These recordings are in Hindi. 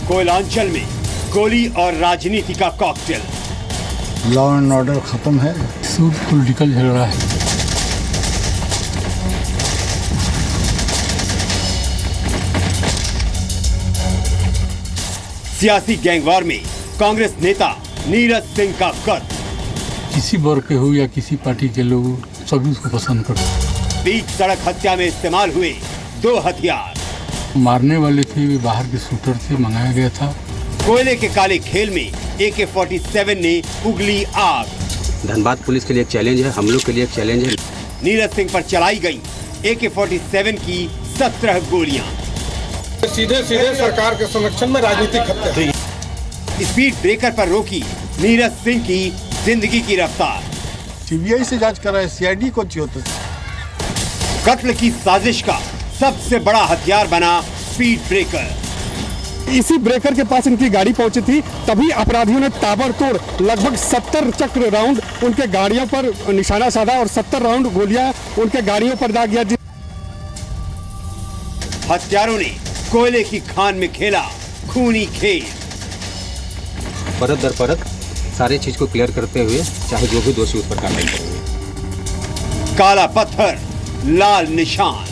कोयलांचल में गोली और राजनीति का कॉकटेल। लॉ एंड ऑर्डर खत्म है, सूट पॉलिटिकल झगड़ा है। सियासी गैंगवार में कांग्रेस नेता नीरज सिंह का कत्ल। किसी वर्ग के हो या किसी पार्टी के लोग सभी उसको पसंद करते हैं। बीच सड़क हत्या में इस्तेमाल हुए 2 हथियार। मारने वाले थे वे बाहर के शूटर से मंगाया गया था। कोयले के काले खेल में AK-47 ने उगली आग। धनबाद पुलिस के लिए एक चैलेंज है, हम लोग के लिए एक चैलेंज है। नीरज सिंह पर चलाई गई AK-47 की 17 गोलियां। सीधे सरकार के संरक्षण में राजनीतिक हत्या। स्पीड ब्रेकर पर रोकी नीरज सिंह की जिंदगी की रफ्तार। सीबीआई से जांच कराए, CID को चाहिए होता। कत्ल की साजिश का सबसे बड़ा हथियार बना स्पीड ब्रेकर। इसी ब्रेकर के पास इनकी गाड़ी पहुंची थी, तभी अपराधियों ने ताबड़तोड़ लगभग 70 चक्र राउंड उनके गाड़ियों पर निशाना साधा और 70 राउंड गोलियां उनके गाड़ियों पर दाग दिया। हत्यारों ने कोयले की खान में खेला खूनी खेल। परत दर परत सारे चीज को क्लियर करते हुए चाहे जो भी दोषी उस पर कार्रवाई करेंगे। काला पत्थर लाल निशान।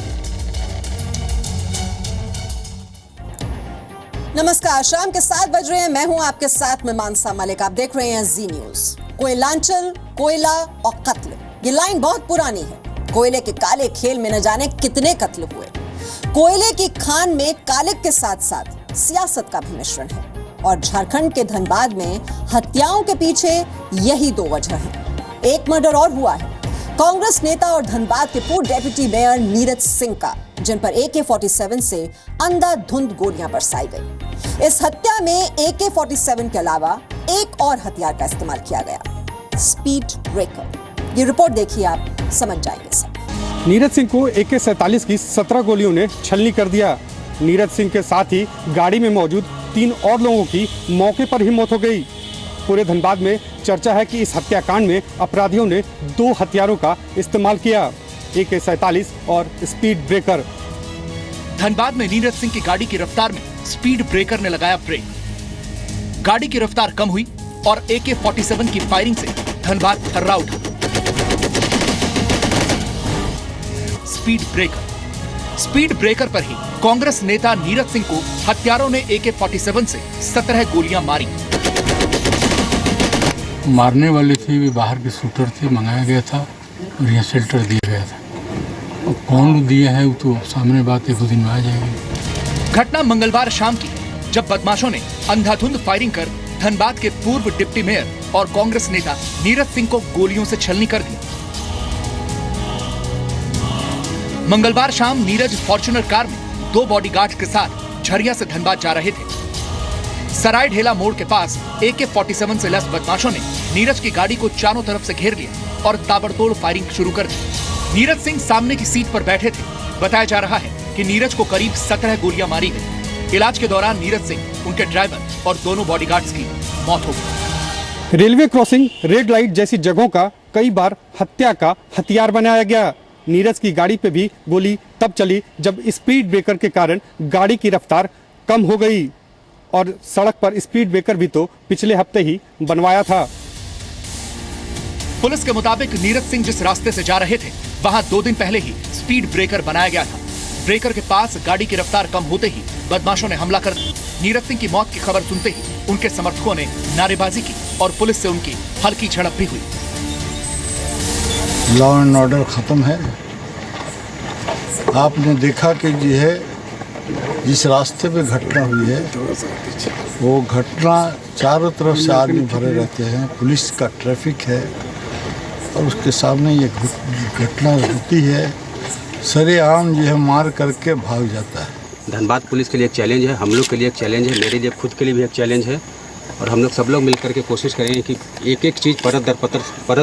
नमस्कार, शाम के 7 बज रहे हैं। मैं हूं आपके साथ में मानसा मलिक। आप देख रहे हैं जी न्यूज। कोयलांचल, कोयला और कत्ल, ये लाइन बहुत पुरानी है। कोयले के काले खेल में न जाने कितने कत्ल हुए। कोयले की खान में कालिक के साथ साथ सियासत का भी मिश्रण है और झारखंड के धनबाद में हत्याओं के पीछे यही 2 वजह हैं। एक मर्डर और हुआ है कांग्रेस नेता और धनबाद के पूर्व डेप्यूटी मेयर नीरज सिंह का, जिन पर AK-47 से अंधाधुंध गोलियां बरसाई गई। इस हत्या में AK-47 के अलावा एक और हथियार का इस्तेमाल किया गया, स्पीड ब्रेकर। ये रिपोर्ट देखिए, आप समझ जाएंगे सब। नीरज सिंह को AK-47 की 17 गोलियों ने छलनी कर दिया। नीरज सिंह के साथ ही गाड़ी में मौजूद 3 और लोगों की मौके पर ही मौत हो गई। पूरे धनबाद में चर्चा है कि इस हत्याकांड में अपराधियों ने 2 हथियारों का इस्तेमाल किया, AK-47 और स्पीड ब्रेकर। धनबाद में नीरज सिंह की गाड़ी की रफ्तार में स्पीड ब्रेकर ने लगाया ब्रेक। गाड़ी की रफ्तार कम हुई और AK-47 की फायरिंग से धनबाद थर्रा उठा। स्पीड ब्रेकर पर ही कांग्रेस नेता नीरज सिंह को हत्यारों ने AK-47 से 17 गोलियां मारी। मारने वाले थे वे बाहर के शूटर से मंगाया गया था और यह शेल्टर दिया गया था। अब कौन लोग दिए हैं वो तो सामने बात है, 2 दिन में आ जाएगी। घटना मंगलवार शाम की, जब बदमाशों ने अंधाधुंध फायरिंग कर धनबाद के पूर्व डिप्टी मेयर और कांग्रेस नेता नीरज सिंह को गोलियों से छलनी कर दी। मंगलवार शाम नीरज फॉर्च्यूनर कार में 2 बॉडीगार्ड के साथ झरिया से धनबाद जा रहे थे। सराय ढेला मोड़ के पास AK-47 से लैस बदमाशों ने नीरज की गाड़ी को चारों तरफ से घेर लिया और ताबड़तोड़ फायरिंग शुरू कर दी। नीरज सिंह सामने की सीट पर बैठे थे। बताया जा रहा है कि नीरज को करीब 17 गोलियां मारी गई। इलाज के दौरान नीरज सिंह, उनके ड्राइवर और दोनों बॉडीगार्ड्स की मौत हो गई। रेलवे क्रॉसिंग, रेड लाइट जैसी जगहों का कई बार हत्या का हथियार बनाया गया। नीरज की गाड़ी पे भी गोली तब चली जब स्पीड ब्रेकर के कारण गाड़ी की रफ्तार कम हो गई और सड़क पर स्पीड ब्रेकर भी तो पिछले हफ्ते ही बनवाया था। पुलिस के मुताबिक नीरज सिंह जिस रास्ते से जा रहे थे वहां 2 दिन पहले ही स्पीड ब्रेकर बनाया गया था। ब्रेकर के पास गाड़ी की रफ्तार कम होते ही बदमाशों ने हमला कर दिया। नीरज सिंह की मौत की खबर सुनते ही उनके समर्थकों ने नारेबाजी की और पुलिस से उनकी हल्की झड़प भी हुई। लॉ एंड ऑर्डर खत्म है। आपने देखा कि जो है जिस रास्ते पे घटना हुई है वो घटना चारों तरफ से आदमी भरे रहते हैं, पुलिस का ट्रैफिक है और उसके सामने ये घटना होती है, सरेआम जो है मार करके भाग जाता है। धनबाद पुलिस के लिए एक चैलेंज है, हम लोग के लिए एक चैलेंज है, मेरे लिए खुद के लिए भी एक चैलेंज है और हम लोग सब लोग मिलकर के कोशिश करेंगे कि एक चीज़ परत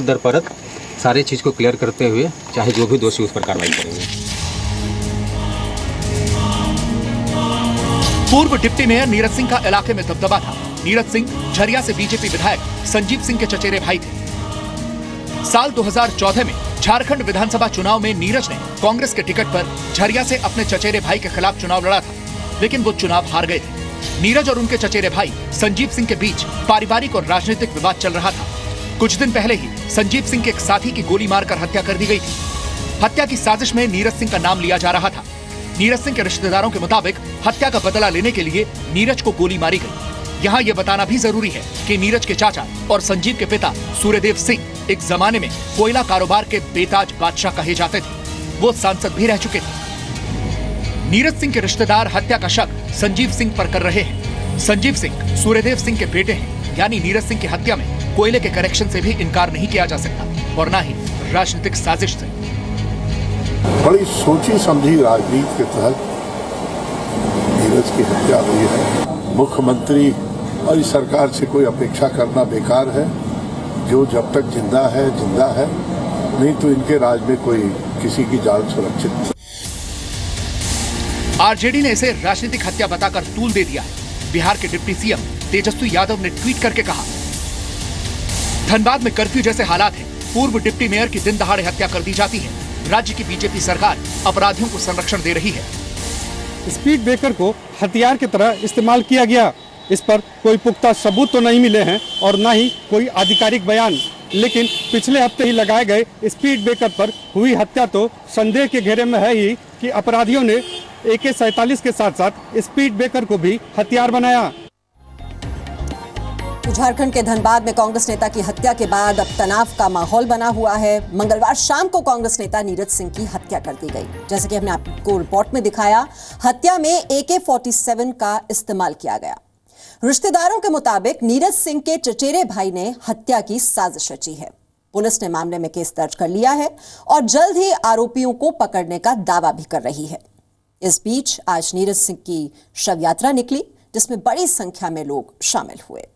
दर परत सारे चीज़ को क्लियर करते हुए चाहे जो भी दोषी उस पर कार्रवाई करेंगे। पूर्व डिप्टी मेयर नीरज सिंह का इलाके में दबदबा था। नीरज सिंह झरिया से बीजेपी विधायक संजीव सिंह के चचेरे भाई थे। साल 2014 में झारखंड विधानसभा चुनाव में नीरज ने कांग्रेस के टिकट पर झरिया से अपने चचेरे भाई के खिलाफ चुनाव लड़ा था, लेकिन वो चुनाव हार गए थे। नीरज और उनके चचेरे भाई संजीव सिंह के बीच पारिवारिक और राजनीतिक विवाद चल रहा था। कुछ दिन पहले ही संजीव सिंह के एक साथी की गोली मारकर हत्या कर दी गई थी। हत्या की साजिश में नीरज सिंह का नाम लिया जा रहा था। नीरज सिंह के रिश्तेदारों के मुताबिक हत्या का बदला लेने के लिए नीरज को गोली मारी गई। यहाँ ये बताना भी जरूरी है कि नीरज के चाचा और संजीव के पिता सूर्यदेव सिंह एक जमाने में कोयला कारोबार के बेताज बादशाह कहे जाते थे। वो सांसद भी रह चुके थे। नीरज सिंह के रिश्तेदार हत्या का शक संजीव सिंह पर कर रहे हैं। संजीव सिंह सूर्यदेव सिंह के बेटे हैं, यानी नीरज सिंह की हत्या में कोयले के कनेक्शन से भी इनकार नहीं किया जा सकता और न ही राजनीतिक साजिश से। बड़ी सोची समझी राजनीति के तहत नीरज की हत्या हुई है। मुख्यमंत्री और इस सरकार से कोई अपेक्षा करना बेकार है। जो जब तक जिंदा है, नहीं तो इनके राज में कोई किसी की जान सुरक्षित नहीं। आरजेडी ने इसे राजनीतिक हत्या बताकर तूल दे दिया है। बिहार के डिप्टी सीएम तेजस्वी यादव ने ट्वीट करके कहा, धनबाद में कर्फ्यू जैसे हालात हैं, पूर्व डिप्टी मेयर की दिन दहाड़े हत्या कर दी जाती है। राज्य की बीजेपी सरकार अपराधियों को संरक्षण दे रही है। स्पीड ब्रेकर को हथियार की तरह इस्तेमाल किया गया, इस पर कोई पुख्ता सबूत तो नहीं मिले हैं और न ही कोई आधिकारिक बयान, लेकिन पिछले हफ्ते ही लगाए गए स्पीड ब्रेकर पर हुई हत्या तो संदेह के घेरे में है ही कि अपराधियों ने AK-47 के साथ साथ स्पीड ब्रेकर को भी हथियार बनाया। झारखंड के धनबाद में कांग्रेस नेता की हत्या के बाद अब तनाव का माहौल बना हुआ है। मंगलवार शाम को कांग्रेस नेता नीरज सिंह की हत्या कर दी गई। जैसे कि हमने आपको रिपोर्ट में दिखाया, हत्या में AK-47 का इस्तेमाल किया गया। रिश्तेदारों के मुताबिक नीरज सिंह के चचेरे भाई ने हत्या की साजिश रची है। पुलिस ने मामले में केस दर्ज कर लिया है और जल्द ही आरोपियों को पकड़ने का दावा भी कर रही है। इस बीच आज नीरज सिंह की शव यात्रा निकली, जिसमें बड़ी संख्या में लोग शामिल हुए।